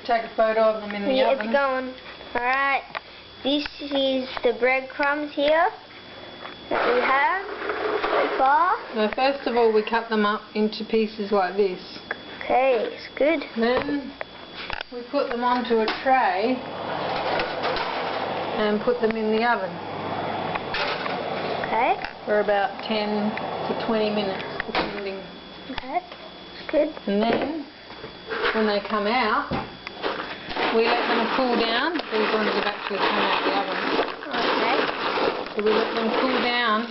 take a photo of them in the oven. It's going. Alright. This is the breadcrumbs here that we have so far. So first of all we cut them up into pieces like this. Okay, it's good. Then we put them onto a tray and put them in the oven. Okay. For about 10 to 20 minutes depending. Okay, it's good. And then when they come out we let them cool down. These ones have actually come out the oven. Okay. So we let them cool down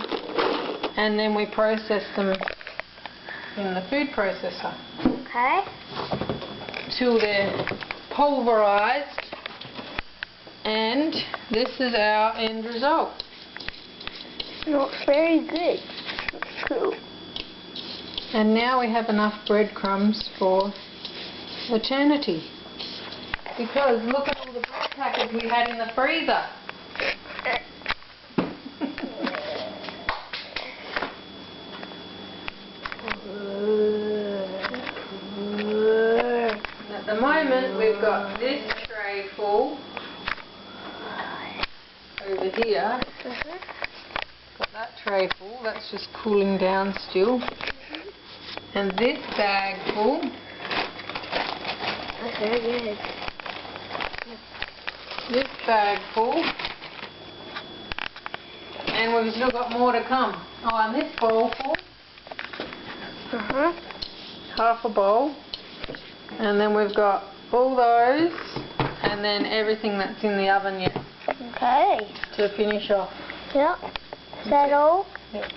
and then we process them in the food processor. Okay. Till they're pulverized, and this is our end result. Looks very good. Looks cool. And now we have enough breadcrumbs for eternity. Because look at all the bread packets we had in the freezer. At the moment we've got this tray full over here. Got that tray full, that's just cooling down still. And this bag full. That's very good. This bag full. And we've still got more to come. Oh, and this bowl full. Half a bowl. And then we've got all those. And then everything that's in the oven yet. Okay. To finish off. Yep. Is that all? Yep.